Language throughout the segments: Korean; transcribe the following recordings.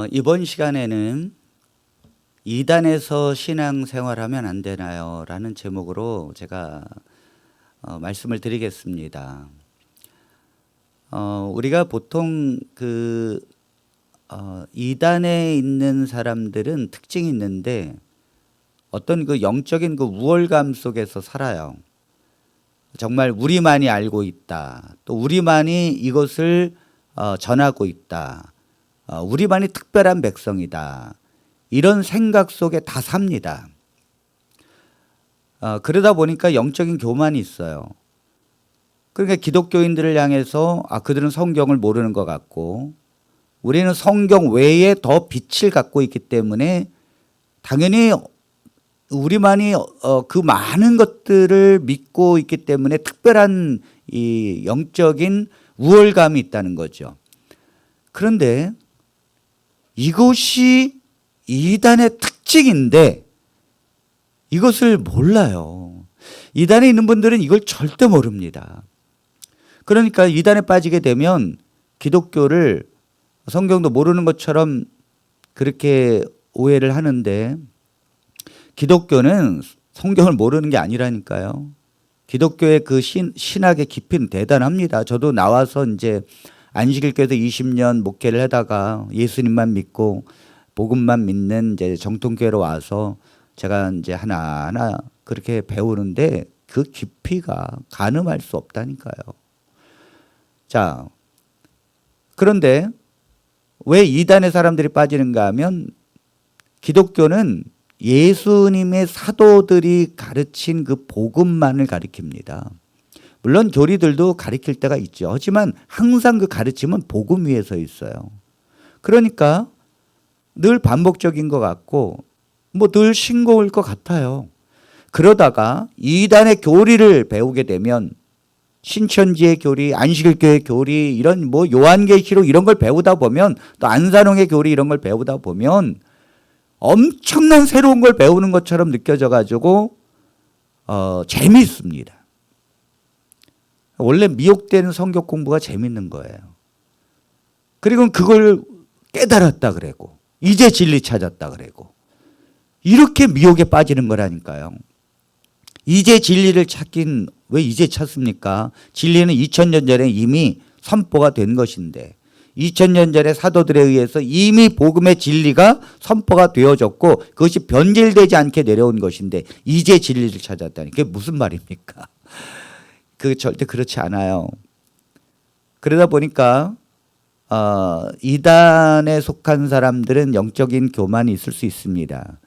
이번 시간에는 이단에서 신앙생활하면 안 되나요? 라는 제목으로 제가 말씀을 드리겠습니다. 우리가 보통 이단에 있는 사람들은 특징이 있는데 어떤 그 영적인 그 우월감 속에서 살아요. 정말 우리만이 알고 있다. 또 우리만이 이것을 전하고 있다. 우리만이 특별한 백성이다. 이런 생각 속에 다 삽니다. 그러다 보니까 영적인 교만이 있어요. 그러니까 기독교인들을 향해서 그들은 성경을 모르는 것 같고 우리는 성경 외에 더 빛을 갖고 있기 때문에 당연히 우리만이 그 많은 것들을 믿고 있기 때문에 특별한 이 영적인 우월감이 있다는 거죠. 그런데 이것이 이단의 특징인데 이것을 몰라요. 이단에 있는 분들은 이걸 절대 모릅니다. 그러니까 이단에 빠지게 되면 기독교를 성경도 모르는 것처럼 그렇게 오해를 하는데 기독교는 성경을 모르는 게 아니라니까요. 기독교의 그 신학의 깊이는 대단합니다. 저도 나와서 이제 안식일교에서 20년 목회를 하다가 예수님만 믿고 복음만 믿는 이제 정통교회로 와서 제가 이제 하나하나 그렇게 배우는데 그 깊이가 가늠할 수 없다니까요. 자, 그런데 왜 이단의 사람들이 빠지는가 하면 기독교는 예수님의 사도들이 가르친 그 복음만을 가리킵니다. 물론 교리들도 가르칠 때가 있죠. 하지만 항상 그 가르침은 복음 위에 서 있어요. 그러니까 늘 반복적인 것 같고 늘 싱거울 것 같아요. 그러다가 이단의 교리를 배우게 되면 신천지의 교리, 안식일교의 교리, 이런 요한계시록 이런 걸 배우다 보면 또 안산홍의 교리 이런 걸 배우다 보면 엄청난 새로운 걸 배우는 것처럼 느껴져 가지고 재미있습니다. 원래 미혹되는 성경 공부가 재밌는 거예요. 그리고 그걸 깨달았다 그러고 이제 진리 찾았다 그러고 이렇게 미혹에 빠지는 거라니까요. 이제 진리를 찾긴 왜 이제 찾습니까? 진리는 2000년 전에 이미 선포가 된 것인데 2000년 전에 사도들에 의해서 이미 복음의 진리가 선포가 되어졌고 그것이 변질되지 않게 내려온 것인데 이제 진리를 찾았다니 그게 무슨 말입니까? 그게 절대 그렇지 않아요. 그러다 보니까 이단에 속한 사람들은 영적인 교만이 있을 수 있습니다.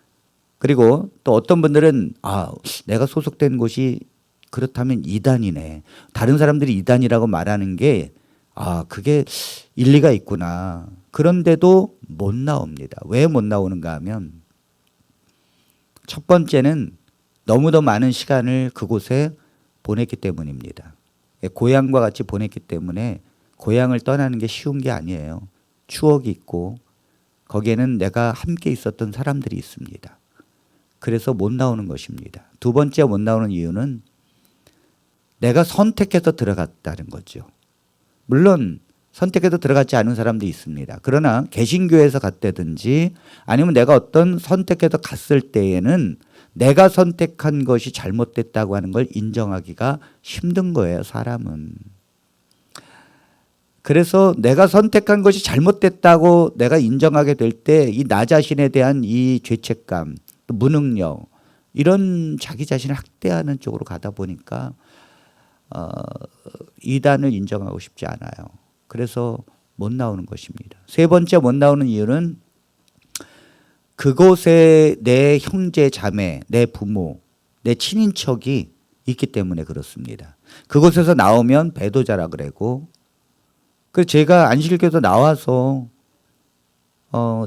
그리고 또 어떤 분들은 내가 소속된 곳이 그렇다면 이단이네. 다른 사람들이 이단이라고 말하는 게 그게 일리가 있구나. 그런데도 못 나옵니다. 왜 못 나오는가 하면 첫 번째는 너무도 많은 시간을 그곳에 보냈기 때문입니다. 고향과 같이 보냈기 때문에 고향을 떠나는 게 쉬운 게 아니에요. 추억이 있고 거기에는 내가 함께 있었던 사람들이 있습니다. 그래서 못 나오는 것입니다. 두 번째 못 나오는 이유는 내가 선택해서 들어갔다는 거죠. 물론 선택해서 들어갔지 않은 사람도 있습니다. 그러나 개신교에서 갔다든지 아니면 내가 어떤 선택해서 갔을 때에는 내가 선택한 것이 잘못됐다고 하는 걸 인정하기가 힘든 거예요, 사람은. 그래서 내가 선택한 것이 잘못됐다고 내가 인정하게 될 때 이 나 자신에 대한 이 죄책감, 또 무능력 이런 자기 자신을 학대하는 쪽으로 가다 보니까 이단을 인정하고 싶지 않아요. 그래서 못 나오는 것입니다. 세 번째 못 나오는 이유는 그곳에 내 형제 자매, 내 부모, 내 친인척이 있기 때문에 그렇습니다. 그곳에서 나오면 배도자라 그러고 그래서 제가 안식일교에서 나와서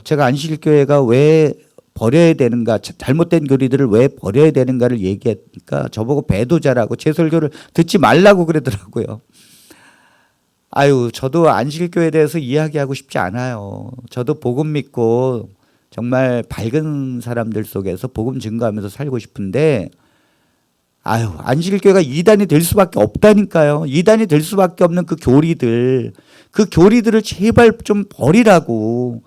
제가 안식일교회가 왜 버려야 되는가, 잘못된 교리들을 왜 버려야 되는가를 얘기하니까 저보고 배도자라고 제 설교를 듣지 말라고 그러더라고요. 저도 안식일교회에 대해서 이야기하고 싶지 않아요. 저도 복음 믿고 정말 밝은 사람들 속에서 복음 증거하면서 살고 싶은데 안식일교회가 이단이 될 수밖에 없다니까요. 이단이 될 수밖에 없는 그 교리들을 제발 좀 버리라고.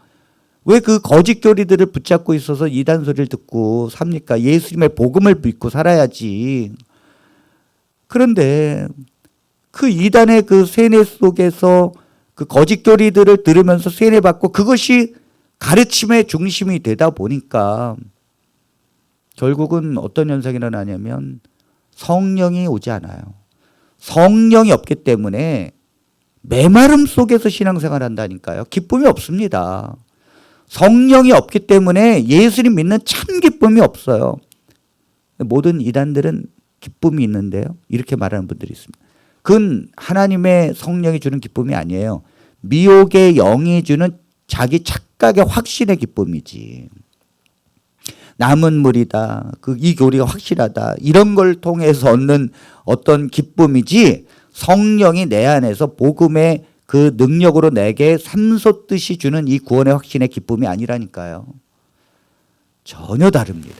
왜 그 거짓 교리들을 붙잡고 있어서 이단 소리를 듣고 삽니까? 예수님의 복음을 믿고 살아야지. 그런데 그 이단의 그 세뇌 속에서 그 거짓 교리들을 들으면서 세뇌받고 그것이 가르침의 중심이 되다 보니까 결국은 어떤 현상이 일어나냐면 성령이 오지 않아요. 성령이 없기 때문에 메마름 속에서 신앙생활 한다니까요. 기쁨이 없습니다. 성령이 없기 때문에 예수님 믿는 참 기쁨이 없어요. 모든 이단들은 기쁨이 있는데요. 이렇게 말하는 분들이 있습니다. 그건 하나님의 성령이 주는 기쁨이 아니에요. 미혹의 영이 주는 자기 착각의 확신의 기쁨이지. 남은 물이다. 이 교리가 확실하다. 이런 걸 통해서 얻는 어떤 기쁨이지 성령이 내 안에서 복음의 그 능력으로 내게 삼솟듯이 주는 이 구원의 확신의 기쁨이 아니라니까요. 전혀 다릅니다.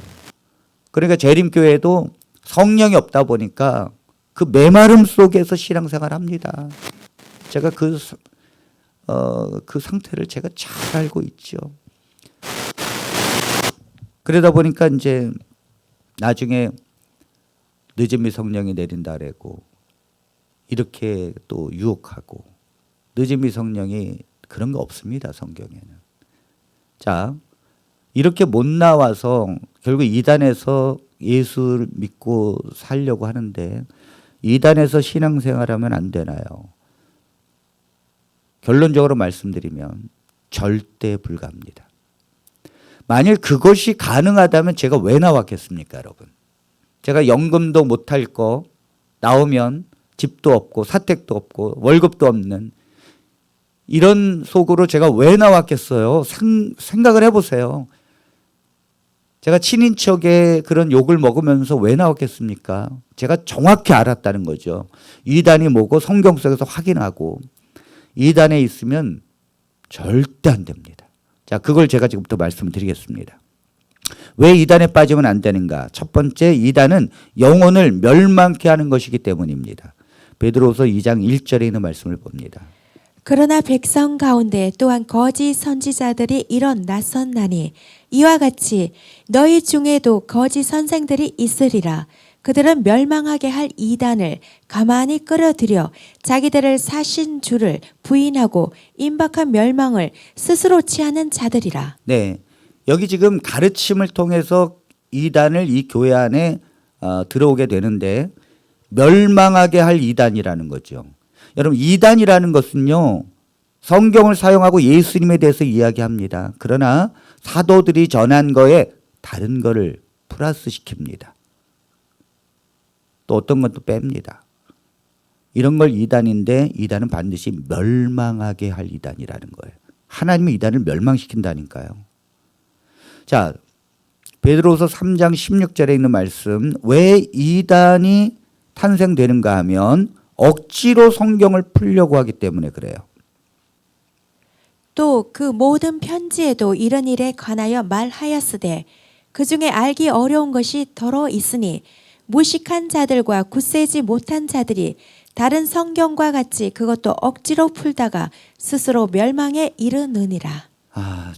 그러니까 재림교회도 성령이 없다 보니까 그 메마름 속에서 신앙생활 합니다. 제가 그 상태를 제가 잘 알고 있죠. 그러다 보니까 이제 나중에 늦음이 성령이 내린다 그러고 이렇게 또 유혹하고 늦음이 성령이 그런 거 없습니다. 성경에는. 자, 이렇게 못 나와서 결국 이단에서 예수를 믿고 살려고 하는데 이단에서 신앙생활하면 안 되나요? 결론적으로 말씀드리면 절대 불가합니다. 만일 그것이 가능하다면 제가 왜 나왔겠습니까, 여러분? 제가 연금도 못할 거 나오면 집도 없고 사택도 없고 월급도 없는 이런 속으로 제가 왜 나왔겠어요? 생각을 해보세요. 제가 친인척의 그런 욕을 먹으면서 왜 나왔겠습니까? 제가 정확히 알았다는 거죠. 이단이 뭐고 성경 속에서 확인하고 이단에 있으면 절대 안 됩니다. 자, 그걸 제가 지금부터 말씀드리겠습니다. 왜 이단에 빠지면 안 되는가? 첫 번째, 이단은 영혼을 멸망케 하는 것이기 때문입니다. 베드로서 2장 1절에 있는 말씀을 봅니다. 그러나 백성 가운데 또한 거짓 선지자들이 일어났었나니 이와 같이 너희 중에도 거짓 선생들이 있으리라. 그들은 멸망하게 할 이단을 가만히 끌어들여 자기들을 사신 주를 부인하고 임박한 멸망을 스스로 취하는 자들이라. 네, 여기 지금 가르침을 통해서 이단을 이 교회 안에 들어오게 되는데 멸망하게 할 이단이라는 거죠. 여러분, 이단이라는 것은요, 성경을 사용하고 예수님에 대해서 이야기합니다. 그러나 사도들이 전한 거에 다른 거를 플러스 시킵니다. 또 어떤 것도 뺍니다. 이런 걸 이단인데 이단은 반드시 멸망하게 할 이단이라는 거예요. 하나님이 이단을 멸망시킨다니까요. 자, 베드로서 3장 16절에 있는 말씀, 왜 이단이 탄생되는가 하면 억지로 성경을 풀려고 하기 때문에 그래요. 또 그 모든 편지에도 이런 일에 관하여 말하였으되 그 중에 알기 어려운 것이 더러 있으니 무식한 자들과 굳세지 못한 자들이 다른 성경과 같이 그것도 억지로 풀다가 스스로 멸망에 이르느니라.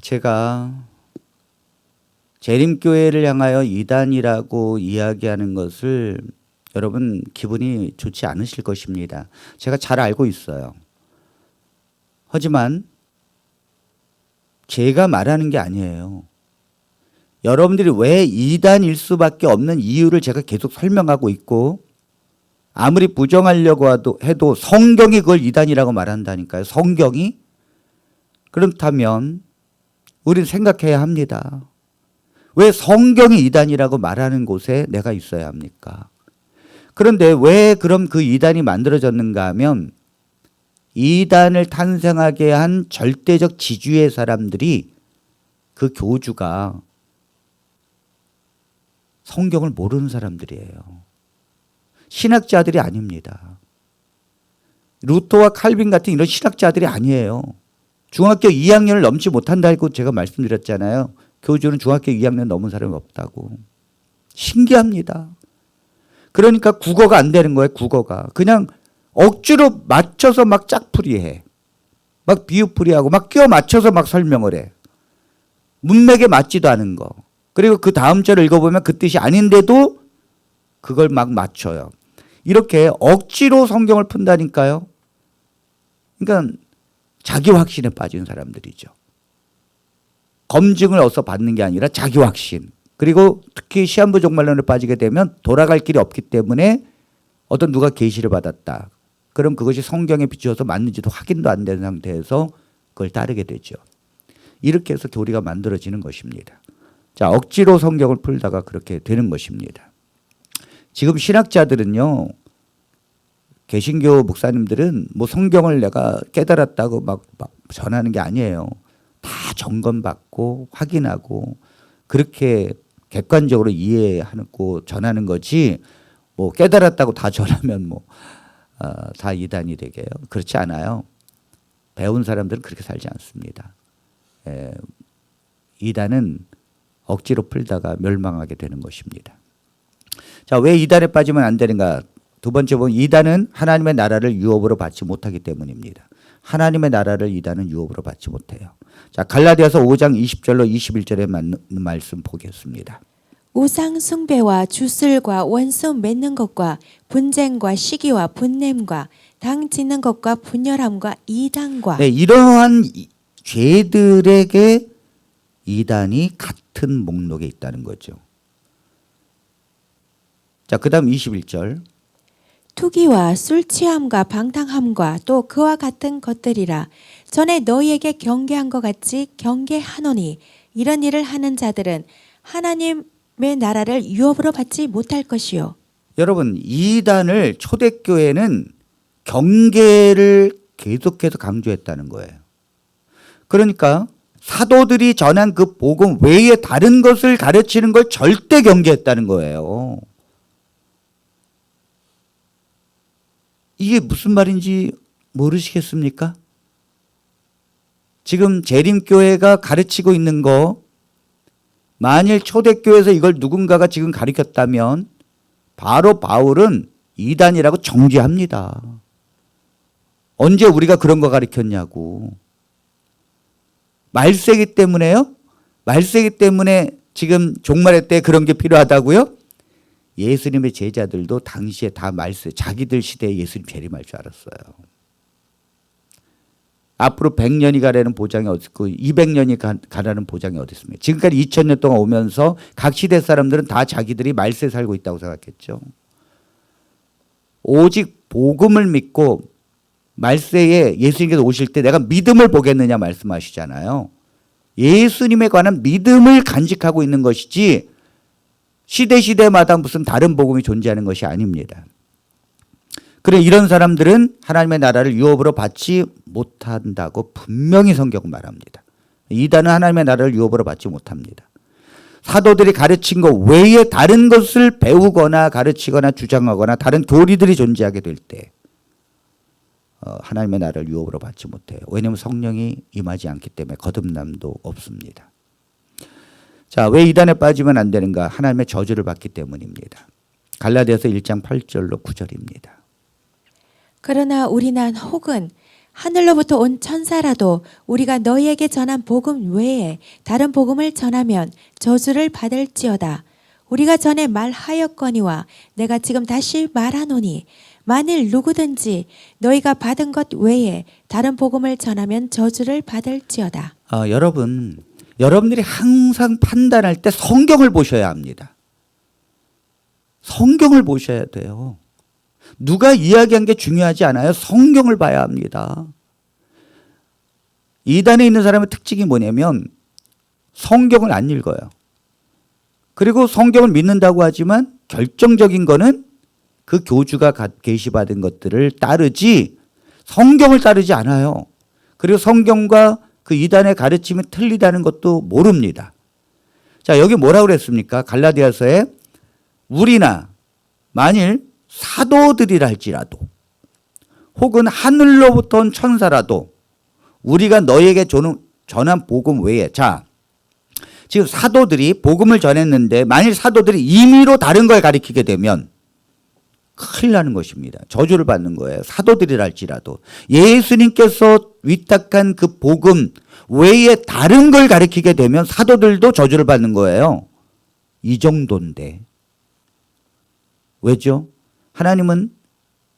제가 재림교회를 향하여 이단이라고 이야기하는 것을 여러분 기분이 좋지 않으실 것입니다. 제가 잘 알고 있어요. 하지만 제가 말하는 게 아니에요. 여러분들이 왜 이단일 수밖에 없는 이유를 제가 계속 설명하고 있고 아무리 부정하려고 해도 성경이 그걸 이단이라고 말한다니까요. 성경이? 그렇다면 우리는 생각해야 합니다. 왜 성경이 이단이라고 말하는 곳에 내가 있어야 합니까? 그런데 왜 그럼 그 이단이 만들어졌는가 하면 이단을 탄생하게 한 절대적 지주의 사람들이 그 교주가 성경을 모르는 사람들이에요. 신학자들이 아닙니다. 루터와 칼빈 같은 이런 신학자들이 아니에요. 중학교 2학년을 넘지 못한다고 제가 말씀드렸잖아요. 교주는 중학교 2학년 넘은 사람이 없다고. 신기합니다. 그러니까 국어가 안 되는 거예요. 국어가. 그냥 억지로 맞춰서 막 짝풀이해. 막 비유풀이하고 막 끼워 맞춰서 막 설명을 해. 문맥에 맞지도 않은 거. 그리고 그 다음 절을 읽어보면 그 뜻이 아닌데도 그걸 막 맞춰요. 이렇게 억지로 성경을 푼다니까요. 그러니까 자기 확신에 빠진 사람들이죠. 검증을 어서 받는 게 아니라 자기 확신. 그리고 특히 시한부 종말론에 빠지게 되면 돌아갈 길이 없기 때문에 어떤 누가 계시를 받았다. 그럼 그것이 성경에 비추어서 맞는지도 확인도 안 된 상태에서 그걸 따르게 되죠. 이렇게 해서 교리가 만들어지는 것입니다. 자, 억지로 성경을 풀다가 그렇게 되는 것입니다. 지금 신학자들은요, 개신교 목사님들은 뭐 성경을 내가 깨달았다고 막 전하는 게 아니에요. 다 점검받고 확인하고 그렇게 객관적으로 이해하고 전하는 거지, 뭐 깨달았다고 다 전하면 뭐 다 이단이 되게요. 그렇지 않아요. 배운 사람들은 그렇게 살지 않습니다. 이단은 억지로 풀다가 멸망하게 되는 것입니다. 자, 왜 이단에 빠지면 안 되는가? 두 번째 보면 이단은 하나님의 나라를 유업으로 받지 못하기 때문입니다. 하나님의 나라를 이단은 유업으로 받지 못해요. 자, 갈라디아서 5장 20절로 21절에 맞는 말씀 보겠습니다. 우상 숭배와 주술과 원수 맺는 것과 분쟁과 시기와 분냄과 당 짓는 것과 분열함과 이단과 네, 이러한 죄들에게 이단이 같은 목록에 있다는 거죠. 자, 그 다음 21절. 투기와 술 취함과 방탕함과 또 그와 같은 것들이라. 전에 너희에게 경계한 것 같이 경계하노니 이런 일을 하는 자들은 하나님의 나라를 유업으로 받지 못할 것이요. 여러분, 이단을 초대교회는 경계를 계속해서 강조했다는 거예요. 그러니까 사도들이 전한 그 복음 외에 다른 것을 가르치는 걸 절대 경계했다는 거예요. 이게 무슨 말인지 모르시겠습니까? 지금 재림교회가 가르치고 있는 거, 만일 초대교회에서 이걸 누군가가 지금 가르쳤다면 바로 바울은 이단이라고 정죄합니다. 언제 우리가 그런 거 가르쳤냐고. 말세기 때문에요? 말세기 때문에 지금 종말의 때 그런 게 필요하다고요? 예수님의 제자들도 당시에 다 말세, 자기들 시대에 예수님 재림할 줄 알았어요. 앞으로 100년이 가라는 보장이 어디 있고 200년이 가라는 보장이 어디 있습니까? 지금까지 2000년 동안 오면서 각 시대 사람들은 다 자기들이 말세 살고 있다고 생각했죠. 오직 복음을 믿고 말세에 예수님께서 오실 때 내가 믿음을 보겠느냐 말씀하시잖아요. 예수님에 관한 믿음을 간직하고 있는 것이지 시대마다 무슨 다른 복음이 존재하는 것이 아닙니다. 그래, 이런 사람들은 하나님의 나라를 유업으로 받지 못한다고 분명히 성경은 말합니다. 이단은 하나님의 나라를 유업으로 받지 못합니다. 사도들이 가르친 것 외에 다른 것을 배우거나 가르치거나 주장하거나 다른 교리들이 존재하게 될 때 하나님의 나라를 유업으로 받지 못해요. 왜냐하면 성령이 임하지 않기 때문에 거듭남도 없습니다. 자, 왜 이단에 빠지면 안 되는가? 하나님의 저주를 받기 때문입니다. 갈라디아서 1장 8절로 9절입니다. 그러나 우리는 혹은 하늘로부터 온 천사라도 우리가 너희에게 전한 복음 외에 다른 복음을 전하면 저주를 받을지어다. 우리가 전에 말하였거니와 내가 지금 다시 말하노니 만일 누구든지 너희가 받은 것 외에 다른 복음을 전하면 저주를 받을지어다. 여러분들이 항상 판단할 때 성경을 보셔야 합니다. 성경을 보셔야 돼요. 누가 이야기한 게 중요하지 않아요. 성경을 봐야 합니다. 이단에 있는 사람의 특징이 뭐냐면 성경을 안 읽어요. 그리고 성경을 믿는다고 하지만 결정적인 거는 그 교주가 계시받은 것들을 따르지 성경을 따르지 않아요. 그리고 성경과 그 이단의 가르침이 틀리다는 것도 모릅니다. 자, 여기 뭐라고 그랬습니까? 갈라디아서에 우리나 만일 사도들이라 할지라도 혹은 하늘로부터 온 천사라도 우리가 너희에게 전한 복음 외에, 자, 지금 사도들이 복음을 전했는데 만일 사도들이 임의로 다른 걸 가르치게 되면 큰일 나는 것입니다. 저주를 받는 거예요. 사도들이라 할지라도 예수님께서 위탁한 그 복음 외에 다른 걸 가리키게 되면 사도들도 저주를 받는 거예요. 이 정도인데. 왜죠? 하나님은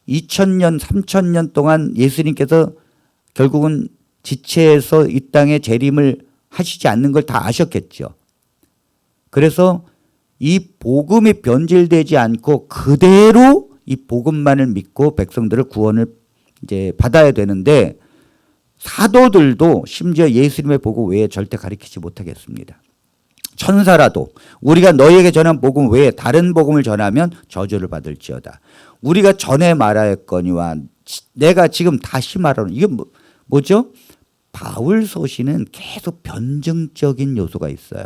2000년, 3000년 동안 예수님께서 결국은 지체해서 이 땅에 재림을 하시지 않는 걸 다 아셨겠죠. 그래서 이 복음이 변질되지 않고 그대로 이 복음만을 믿고 백성들을 구원을 이제 받아야 되는데 사도들도 심지어 예수님의 복음 외에 절대 가리키지 못하겠습니다. 천사라도 우리가 너희에게 전한 복음 외에 다른 복음을 전하면 저주를 받을지어다. 우리가 전에 말하였거니와 내가 지금 다시 말하는 이게 뭐죠? 바울 서신은 계속 변증적인 요소가 있어요.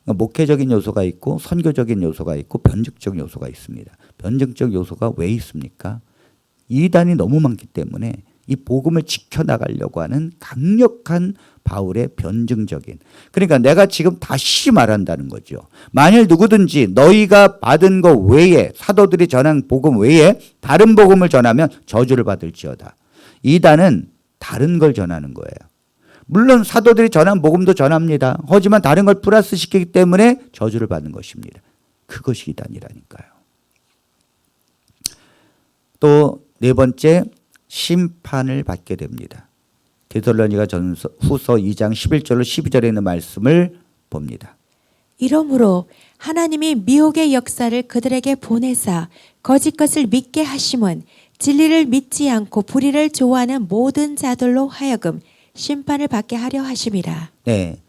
목회적인 요소가 있고 선교적인 요소가 있고 변증적 요소가 있습니다. 변증적 요소가 왜 있습니까? 이단이 너무 많기 때문에 이 복음을 지켜나가려고 하는 강력한 바울의 변증적인. 그러니까 내가 지금 다시 말한다는 거죠. 만일 누구든지 너희가 받은 것 외에 사도들이 전한 복음 외에 다른 복음을 전하면 저주를 받을지어다. 이단은 다른 걸 전하는 거예요. 물론 사도들이 전한 복음도 전합니다. 하지만 다른 걸 플러스 시키기 때문에 저주를 받는 것입니다. 그것이 이단이라니까요. 또 네 번째, 심판을 받게 됩니다. 데살로니가 후서 2장 11절로 12절에 있는 말씀을 봅니다. 이러므로 하나님이 미혹의 역사를 그들에게 보내사 거짓 것을 믿게 하심은 진리를 믿지 않고 불의를 좋아하는 모든 자들로 하여금 심판을 받게 하려 하심이라. 네,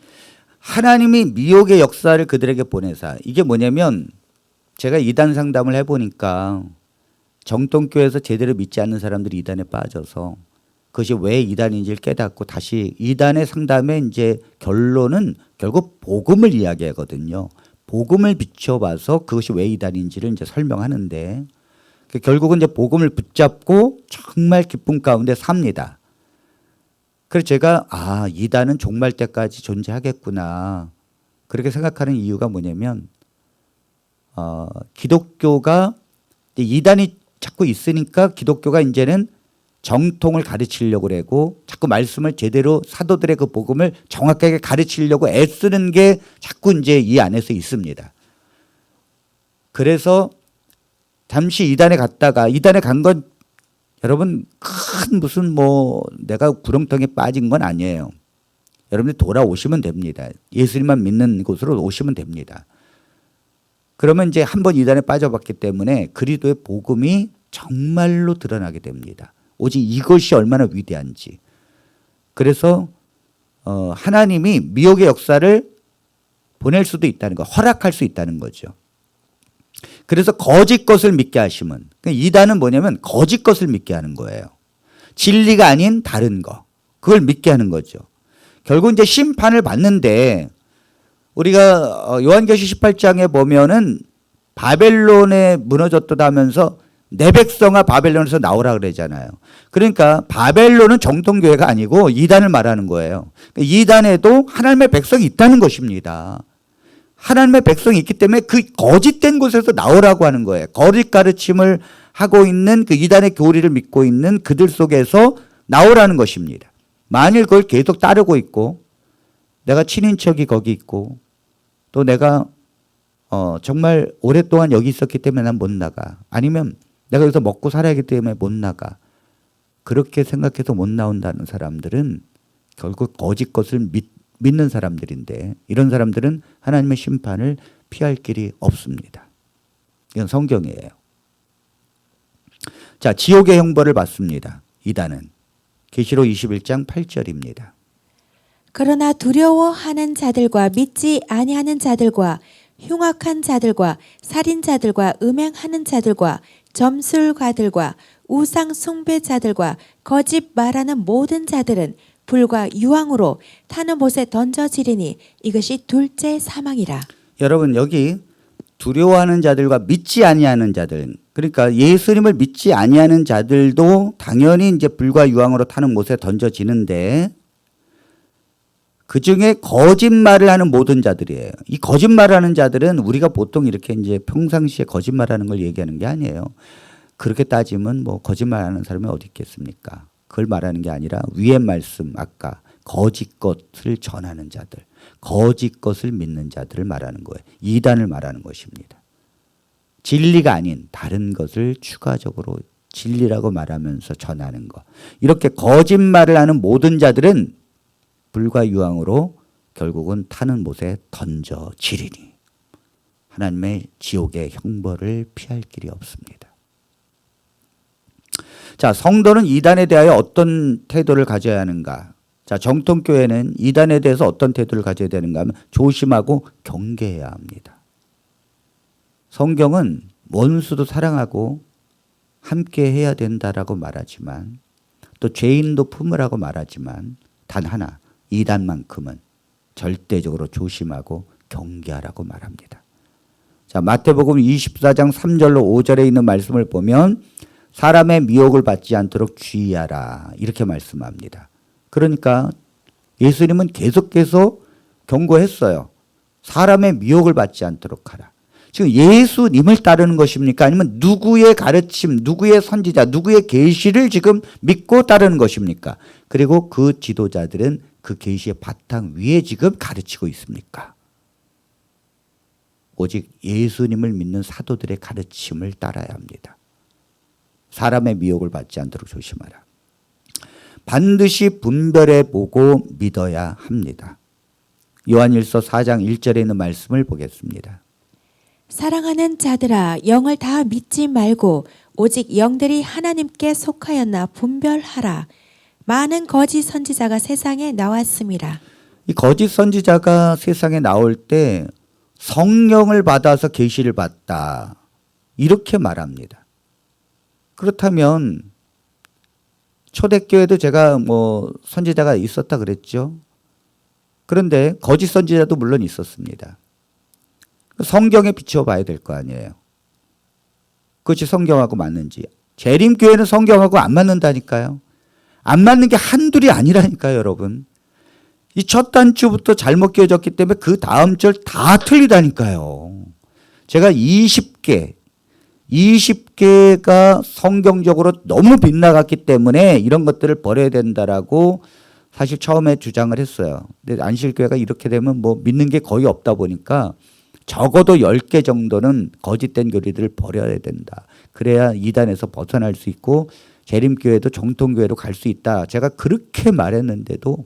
하나님이 미혹의 역사를 그들에게 보내사. 이게 뭐냐면 제가 이단 상담을 해보니까 정통교회에서 제대로 믿지 않는 사람들이 이단에 빠져서 그것이 왜 이단인지를 깨닫고 다시 이단의 상담의 이제 결론은 결국 복음을 이야기하거든요. 복음을 비춰봐서 그것이 왜 이단인지를 이제 설명하는데 결국은 이제 복음을 붙잡고 정말 기쁨 가운데 삽니다. 그래서 제가 이단은 종말 때까지 존재하겠구나 그렇게 생각하는 이유가 뭐냐면 기독교가 이단이 자꾸 있으니까 기독교가 이제는 정통을 가르치려고 그러고 자꾸 말씀을 제대로 사도들의 그 복음을 정확하게 가르치려고 애쓰는 게 자꾸 이제 이 안에서 있습니다. 그래서 잠시 이단에 갔다가 이단에 간 건 여러분 큰 무슨 내가 구렁텅이에 빠진 건 아니에요. 여러분들 돌아오시면 됩니다. 예수님만 믿는 곳으로 오시면 됩니다. 그러면 이제 한번 이단에 빠져봤기 때문에 그리스도의 복음이 정말로 드러나게 됩니다. 오직 이것이 얼마나 위대한지. 그래서 하나님이 미혹의 역사를 보낼 수도 있다는 거, 허락할 수 있다는 거죠. 그래서 거짓 것을 믿게 하시면 이단은 뭐냐면 거짓 것을 믿게 하는 거예요. 진리가 아닌 다른 거. 그걸 믿게 하는 거죠. 결국 이제 심판을 받는데 우리가 요한계시 18장에 보면은 바벨론에 무너졌다 하면서 내 백성아 바벨론에서 나오라 그러잖아요. 그러니까 바벨론은 정통교회가 아니고 이단을 말하는 거예요. 이단에도 하나님의 백성이 있다는 것입니다. 하나님의 백성이 있기 때문에 그 거짓된 곳에서 나오라고 하는 거예요. 거짓 가르침을 하고 있는 그 이단의 교리를 믿고 있는 그들 속에서 나오라는 것입니다. 만일 그걸 계속 따르고 있고 내가 친인척이 거기 있고 또 내가 정말 오랫동안 여기 있었기 때문에 난 못 나가. 아니면 내가 여기서 먹고 살아야 하기 때문에 못 나가. 그렇게 생각해서 못 나온다는 사람들은 결국 거짓 것을 믿는 사람들인데 이런 사람들은 하나님의 심판을 피할 길이 없습니다. 이건 성경이에요. 자, 지옥의 형벌을 받습니다. 이단은. 계시록 21장 8절입니다. 그러나 두려워하는 자들과 믿지 아니하는 자들과 흉악한 자들과 살인자들과 음행하는 자들과 점술가들과 우상 숭배자들과 거짓 말하는 모든 자들은 불과 유황으로 타는 못에 던져지리니 이것이 둘째 사망이라. 여러분 여기 두려워하는 자들과 믿지 아니하는 자들, 그러니까 예수님을 믿지 아니하는 자들도 당연히 이제 불과 유황으로 타는 못에 던져지는데 그 중에 거짓말을 하는 모든 자들이에요. 이 거짓말하는 자들은 우리가 보통 이렇게 이제 평상시에 거짓말하는 걸 얘기하는 게 아니에요. 그렇게 따지면 거짓말하는 사람이 어디 있겠습니까? 그걸 말하는 게 아니라 위의 말씀 아까 거짓 것을 전하는 자들, 거짓 것을 믿는 자들을 말하는 거예요. 이단을 말하는 것입니다. 진리가 아닌 다른 것을 추가적으로 진리라고 말하면서 전하는 것. 이렇게 거짓말을 하는 모든 자들은 불과 유황으로 결국은 타는 못에 던져지리니 하나님의 지옥의 형벌을 피할 길이 없습니다. 자, 성도는 이단에 대하여 어떤 태도를 가져야 하는가? 자, 정통교회는 이단에 대해서 어떤 태도를 가져야 되는가 하면 조심하고 경계해야 합니다. 성경은 원수도 사랑하고 함께 해야 된다라고 말하지만 또 죄인도 품으라고 말하지만 단 하나, 이단만큼은 절대적으로 조심하고 경계하라고 말합니다. 자, 마태복음 24장 3절로 5절에 있는 말씀을 보면 사람의 미혹을 받지 않도록 주의하라 이렇게 말씀합니다. 그러니까 예수님은 계속해서 경고했어요. 사람의 미혹을 받지 않도록 하라. 지금 예수님을 따르는 것입니까? 아니면 누구의 가르침, 누구의 선지자, 누구의 계시를 지금 믿고 따르는 것입니까? 그리고 그 지도자들은 그 계시의 바탕 위에 지금 가르치고 있습니까? 오직 예수님을 믿는 사도들의 가르침을 따라야 합니다. 사람의 미혹을 받지 않도록 조심하라. 반드시 분별해 보고 믿어야 합니다. 요한일서 4장 1절에 있는 말씀을 보겠습니다. 사랑하는 자들아 영을 다 믿지 말고 오직 영들이 하나님께 속하였나 분별하라. 많은 거짓 선지자가 세상에 나왔습니다. 이 거짓 선지자가 세상에 나올 때 성령을 받아서 계시를 받다 이렇게 말합니다. 그렇다면 초대교회도 제가 선지자가 있었다 그랬죠. 그런데 거짓 선지자도 물론 있었습니다. 성경에 비추어 봐야 될 거 아니에요. 그것이 성경하고 맞는지. 재림교회는 성경하고 안 맞는다니까요. 안 맞는 게 한둘이 아니라니까요, 여러분. 이 첫 단추부터 잘못 끼워졌기 때문에 그 다음 절 다 틀리다니까요. 제가 20개가 성경적으로 너무 빗나갔기 때문에 이런 것들을 버려야 된다라고 사실 처음에 주장을 했어요. 근데 안실교회가 이렇게 되면 믿는 게 거의 없다 보니까 적어도 10개 정도는 거짓된 교리들을 버려야 된다. 그래야 이단에서 벗어날 수 있고 재림교회도 정통교회로 갈 수 있다. 제가 그렇게 말했는데도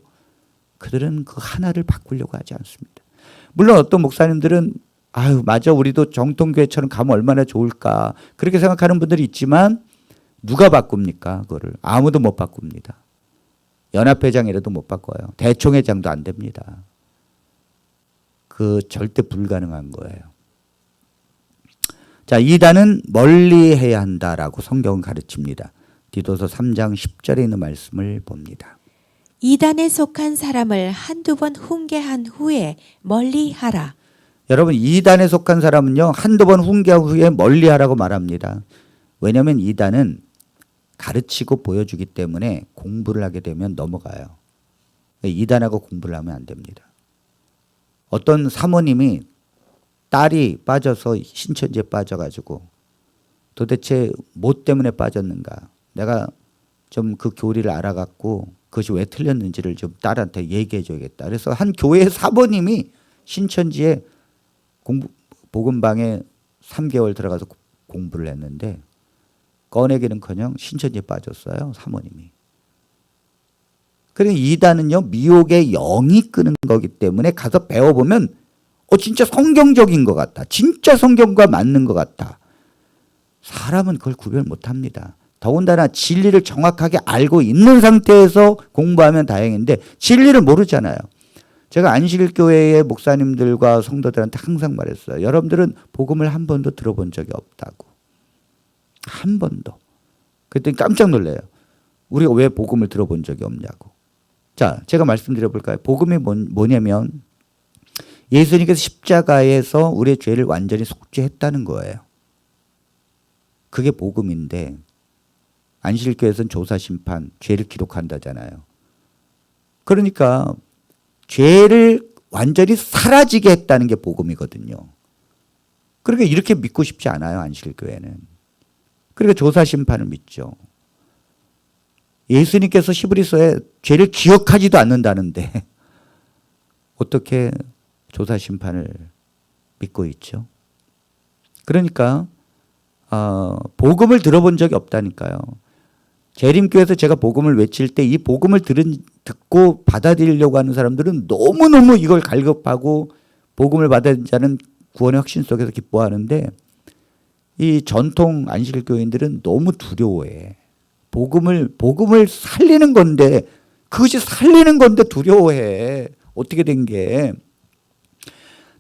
그들은 그 하나를 바꾸려고 하지 않습니다. 물론 어떤 목사님들은 아유 맞아 우리도 정통교회처럼 가면 얼마나 좋을까 그렇게 생각하는 분들이 있지만 누가 바꿉니까? 그거를 아무도 못 바꿉니다. 연합회장이라도 못 바꿔요. 대총회장도 안 됩니다. 그 절대 불가능한 거예요. 자, 이단은 멀리해야 한다라고 성경은 가르칩니다. 디도서 3장 10절에 있는 말씀을 봅니다. 이단에 속한 사람을 한두 번 훈계한 후에 멀리하라. 여러분 이단에 속한 사람은요 한두 번 훈계한 후에 멀리하라고 말합니다. 왜냐하면 이단은 가르치고 보여주기 때문에 공부를 하게 되면 넘어가요. 이단하고 공부를 하면 안 됩니다. 어떤 사모님이 딸이 빠져서 신천지에 빠져가지고 도대체 뭐 때문에 빠졌는가 내가 좀 그 교리를 알아갖고 그것이 왜 틀렸는지를 좀 딸한테 얘기해 줘야겠다. 그래서 한 교회 사모님이 신천지에 복음방에 3개월 들어가서 공부를 했는데 꺼내기는커녕 신천지에 빠졌어요. 사모님이. 그러니까 이단은요 미혹의 영이 끄는 거기 때문에 가서 배워보면 진짜 성경적인 것 같다. 진짜 성경과 맞는 것 같다. 사람은 그걸 구별 못합니다. 더군다나 진리를 정확하게 알고 있는 상태에서 공부하면 다행인데 진리를 모르잖아요. 제가 안식일교회의 목사님들과 성도들한테 항상 말했어요. 여러분들은 복음을 한 번도 들어본 적이 없다고. 한 번도. 그랬더니 깜짝 놀래요. 우리가 왜 복음을 들어본 적이 없냐고. 자, 제가 말씀드려 볼까요? 복음이 뭐냐면 예수님께서 십자가에서 우리의 죄를 완전히 속죄했다는 거예요. 그게 복음인데 안식일교회에서는 조사심판, 죄를 기록한다잖아요. 그러니까 죄를 완전히 사라지게 했다는 게 복음이거든요. 그러니까 이렇게 믿고 싶지 않아요. 안식일교회는. 그러니까 조사심판을 믿죠. 예수님께서 히브리서에 죄를 기억하지도 않는다는데 어떻게 조사 심판을 믿고 있죠? 그러니까 복음을 들어본 적이 없다니까요. 재림교회에서 제가 복음을 외칠 때 이 복음을 듣고 받아들이려고 하는 사람들은 너무너무 이걸 갈급하고 복음을 받은 자는 구원의 확신 속에서 기뻐하는데 이 전통 안식일교인들은 너무 두려워해. 복음을 살리는 건데 그것이 살리는 건데 두려워해. 어떻게 된 게.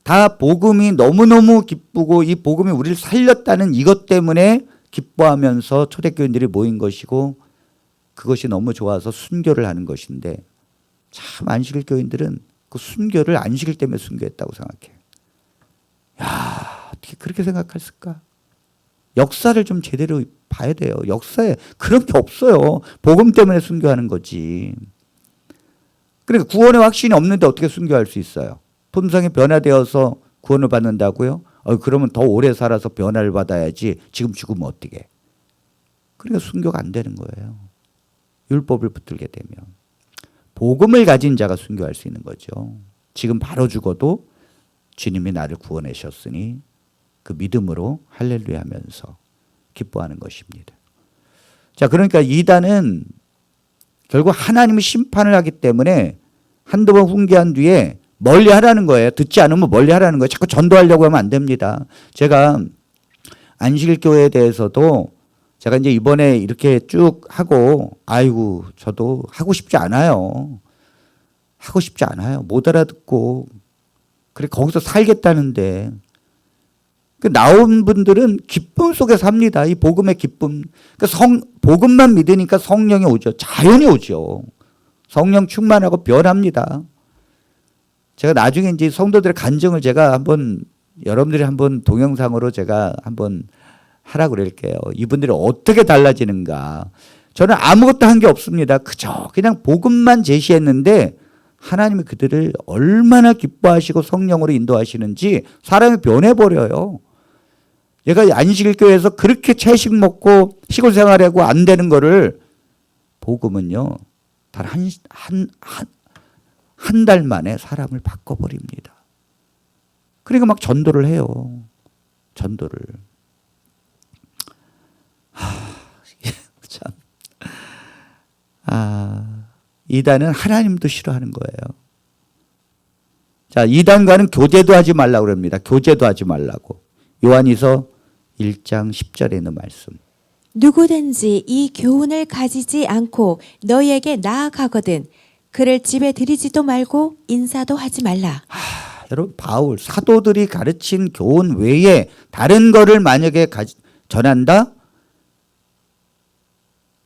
다 복음이 너무너무 기쁘고 이 복음이 우리를 살렸다는 이것 때문에 기뻐하면서 초대교인들이 모인 것이고 그것이 너무 좋아서 순교를 하는 것인데 참 안식일 교인들은 그 순교를 안식일 때문에 순교했다고 생각해. 야, 어떻게 그렇게 생각했을까? 역사를 좀 제대로 봐야 돼요. 역사에 그런 게 없어요. 복음 때문에 순교하는 거지. 그러니까 구원의 확신이 없는데 어떻게 순교할 수 있어요? 품성이 변화되어서 구원을 받는다고요? 그러면 더 오래 살아서 변화를 받아야지. 지금 죽으면 어떻게? 그러니까 순교가 안 되는 거예요. 율법을 붙들게 되면. 복음을 가진 자가 순교할 수 있는 거죠. 지금 바로 죽어도 주님이 나를 구원하셨으니 그 믿음으로 할렐루야 하면서 기뻐하는 것입니다. 자, 그러니까 이단은 결국 하나님이 심판을 하기 때문에 한두 번 훈계한 뒤에 멀리 하라는 거예요. 듣지 않으면 멀리 하라는 거예요. 자꾸 전도하려고 하면 안 됩니다. 제가 안식일 교회에 대해서도 제가 이제 이번에 이렇게 쭉 하고 아이고 저도 하고 싶지 않아요. 하고 싶지 않아요. 못 알아듣고 그래 거기서 살겠다는데 그 나온 분들은 기쁨 속에 삽니다. 이 복음의 기쁨. 그러니까 복음만 믿으니까 성령이 오죠. 자연히 오죠. 성령 충만하고 변합니다. 제가 나중에 이제 성도들의 간증을 제가 한번 여러분들이 한번 동영상으로 제가 한번 하라고 그럴게요. 이분들이 어떻게 달라지는가. 저는 아무것도 한 게 없습니다. 그냥 복음만 제시했는데 하나님이 그들을 얼마나 기뻐하시고 성령으로 인도하시는지 사람이 변해버려요. 얘가 안식일교회에서 그렇게 채식 먹고 시골 생활하고 안 되는 거를 복음은요. 단 한 달 만에 사람을 바꿔버립니다. 그러니까 막 전도를 해요. 전도를. 참. 이단은 하나님도 싫어하는 거예요. 자, 이단과는 교제도 하지 말라고 그럽니다. 교제도 하지 말라고. 요한이서 1장 10절에 있는 말씀. 누구든지 이 교훈을 가지지 않고 너희에게 나아가거든 그를 집에 들이지도 말고 인사도 하지 말라. 여러분 바울 사도들이 가르친 교훈 외에 다른 거를 만약에 전한다?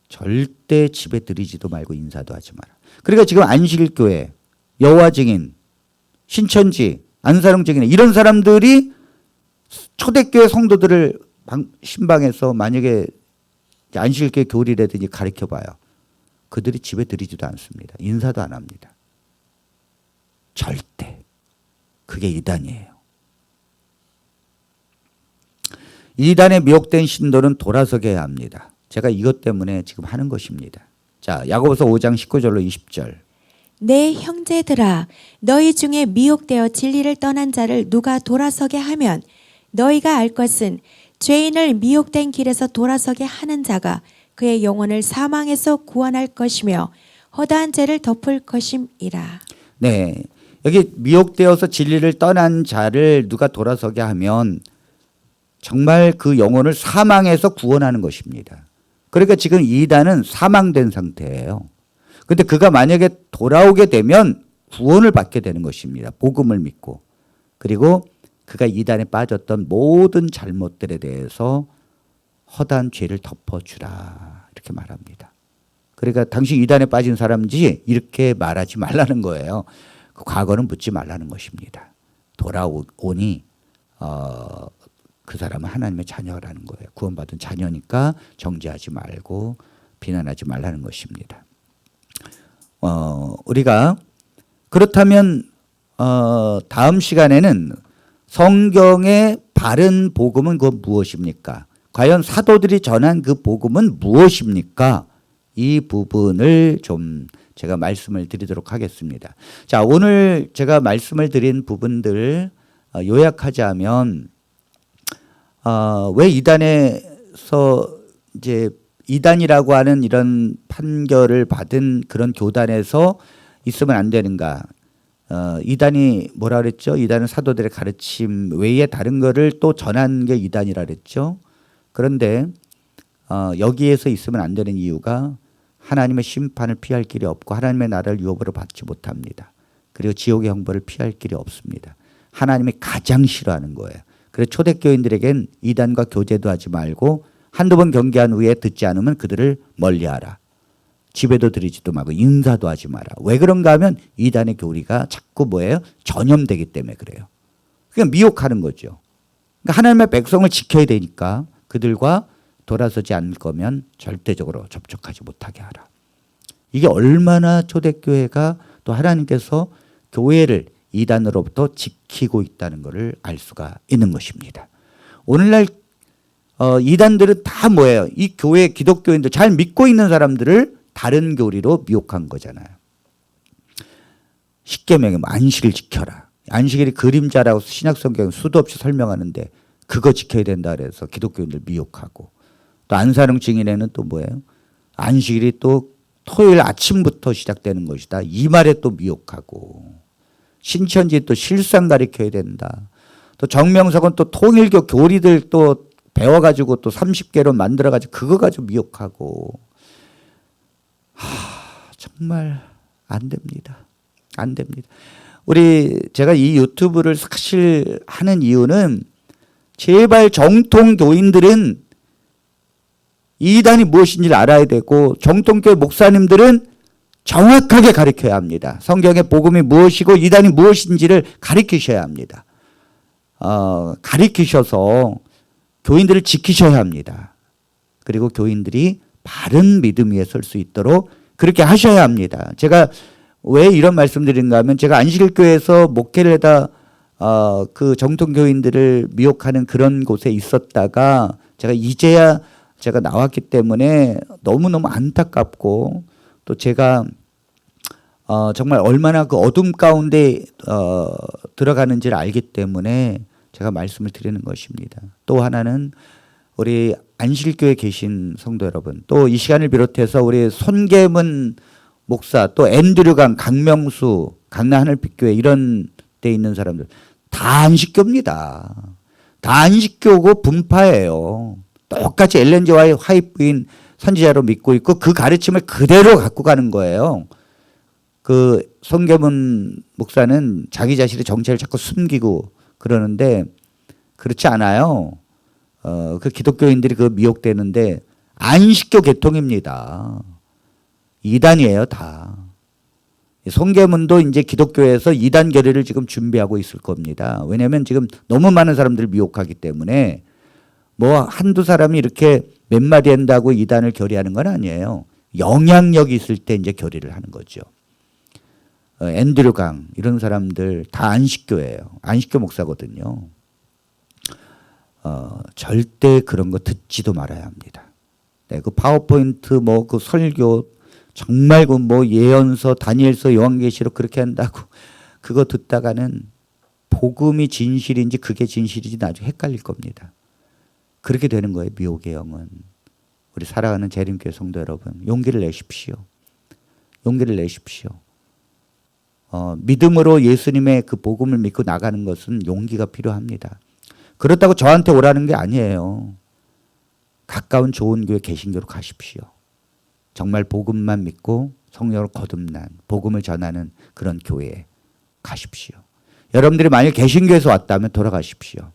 절대 집에 들이지도 말고 인사도 하지 마라. 그러니까 지금 안식일교회, 여호와 증인, 신천지, 안사령 증인 이런 사람들이 초대교회 성도들을 신방에서 만약에 안식일교회 교리라든지 가르쳐봐요. 그들이 집에 들이지도 않습니다. 인사도 안 합니다. 절대. 그게 이단이에요. 이단에 미혹된 신도는 돌아서게 해야 합니다. 제가 이것 때문에 지금 하는 것입니다. 자, 야고보서 5장 19절로 20절. 내 형제들아 너희 중에 미혹되어 진리를 떠난 자를 누가 돌아서게 하면 너희가 알 것은 죄인을 미혹된 길에서 돌아서게 하는 자가 그의 영혼을 사망에서 구원할 것이며 허다한 죄를 덮을 것임이라. 네, 여기 미혹되어서 진리를 떠난 자를 누가 돌아서게 하면 정말 그 영혼을 사망에서 구원하는 것입니다. 그러니까 지금 이단은 사망된 상태예요. 그런데 그가 만약에 돌아오게 되면 구원을 받게 되는 것입니다. 복음을 믿고. 그리고 그가 이단에 빠졌던 모든 잘못들에 대해서 허다한 죄를 덮어주라 이렇게 말합니다. 그러니까 당신 이단에 빠진 사람인지 이렇게 말하지 말라는 거예요. 그 과거는 묻지 말라는 것입니다. 돌아오니 그 사람은 하나님의 자녀라는 거예요. 구원받은 자녀니까 정죄하지 말고 비난하지 말라는 것입니다. 우리가 그렇다면 다음 시간에는 성경의 바른 복음은 그건 무엇입니까? 과연 사도들이 전한 그 복음은 무엇입니까? 이 부분을 좀 제가 말씀을 드리도록 하겠습니다. 자, 오늘 제가 말씀을 드린 부분들 요약하자면 왜 이단에서 이제 이단이라고 하는 이런 판결을 받은 그런 교단에서 있으면 안 되는가? 이단이 뭐라 그랬죠? 이단은 사도들의 가르침 외에 다른 거를 또 전하는 게 이단이라 그랬죠. 그런데 여기에서 있으면 안 되는 이유가 하나님의 심판을 피할 길이 없고 하나님의 나라를 유업으로 받지 못합니다. 그리고 지옥의 형벌을 피할 길이 없습니다. 하나님이 가장 싫어하는 거예요. 그래서 초대교인들에겐 이단과 교제도 하지 말고 한두 번 경계한 후에 듣지 않으면 그들을 멀리하라. 집에도 들이지도 말고 인사도 하지 마라. 왜 그런가 하면 이단의 교리가 자꾸 뭐예요? 전염되기 때문에 그래요. 그냥 미혹하는 거죠. 그러니까 하나님의 백성을 지켜야 되니까 그들과 돌아서지 않을 거면 절대적으로 접촉하지 못하게 하라. 이게 얼마나 초대교회가 또 하나님께서 교회를 이단으로부터 지키고 있다는 것을 알 수가 있는 것입니다. 오늘날 이단들은 다 뭐예요? 이 교회 기독교인들 잘 믿고 있는 사람들을 다른 교리로 미혹한 거잖아요. 십계명에 안식을 지켜라. 안식일이 그림자라고 신약성경에 수도 없이 설명하는데 그거 지켜야 된다 그래서 기독교인들 미혹하고 또 안사령 증인에는 또 뭐예요? 안식일이 또 토요일 아침부터 시작되는 것이다. 이 말에 또 미혹하고 신천지 또 실상 가르쳐야 된다. 또 정명석은 또 통일교 교리들 또 배워가지고 또 30개로 만들어가지고 그거 가지고 미혹하고 정말 안 됩니다. 안 됩니다. 제가 이 유튜브를 사실 하는 이유는 제발 정통교인들은 이단이 무엇인지를 알아야 되고 정통교회 목사님들은 정확하게 가르쳐야 합니다. 성경의 복음이 무엇이고 이단이 무엇인지를 가르치셔야 합니다. 가르치셔서 교인들을 지키셔야 합니다. 그리고 교인들이 바른 믿음 위에 설 수 있도록 그렇게 하셔야 합니다. 제가 왜 이런 말씀드린가 하면 제가 안식일교회에서 목회를 하다 그 정통교인들을 미혹하는 그런 곳에 있었다가 제가 이제야 제가 나왔기 때문에 너무너무 안타깝고 또 제가 정말 얼마나 그 어둠 가운데 들어가는지를 알기 때문에 제가 말씀을 드리는 것입니다. 또 하나는 우리 안식일교회에 계신 성도 여러분, 또 이 시간을 비롯해서 우리 손계문 목사, 또 앤드류강, 강명수, 강남 하늘빛교회 이런 데 있는 사람들 다 안식교입니다. 다 안식교고 분파예요. 똑같이 엘렌지 화이트인 선지자로 믿고 있고 그 가르침을 그대로 갖고 가는 거예요. 그 손계문 목사는 자기 자신의 정체를 자꾸 숨기고 그러는데 그렇지 않아요. 그 기독교인들이 그 미혹되는데 안식교 계통입니다. 이단이에요, 다. 손계문도 이제 기독교에서 이단 결의를 지금 준비하고 있을 겁니다. 왜냐하면 지금 너무 많은 사람들을 미혹하기 때문에 뭐 한두 사람이 이렇게 몇 마디 한다고 이단을 결의하는 건 아니에요. 영향력이 있을 때 이제 결의를 하는 거죠. 앤드류 강 이런 사람들 다 안식교예요. 안식교 목사거든요. 절대 그런 거 듣지도 말아야 합니다. 네, 그 파워포인트 뭐 그 설교 정말 그 뭐 예언서, 다니엘서, 요한계시록 그렇게 한다고 그거 듣다가는 복음이 진실인지 그게 진실인지 나중에 헷갈릴 겁니다. 그렇게 되는 거예요, 미혹의 영은. 우리 사랑하는 재림교회 성도 여러분, 용기를 내십시오. 용기를 내십시오. 믿음으로 예수님의 그 복음을 믿고 나가는 것은 용기가 필요합니다. 그렇다고 저한테 오라는 게 아니에요. 가까운 좋은 교회 개신교로 가십시오. 정말 복음만 믿고 성령으로 거듭난 복음을 전하는 그런 교회에 가십시오. 여러분들이 만약 개신교에서 왔다면 돌아가십시오.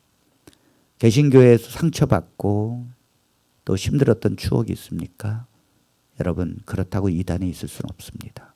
개신교회에서 상처받고 또 힘들었던 추억이 있습니까? 여러분 그렇다고 이단에 있을 수는 없습니다.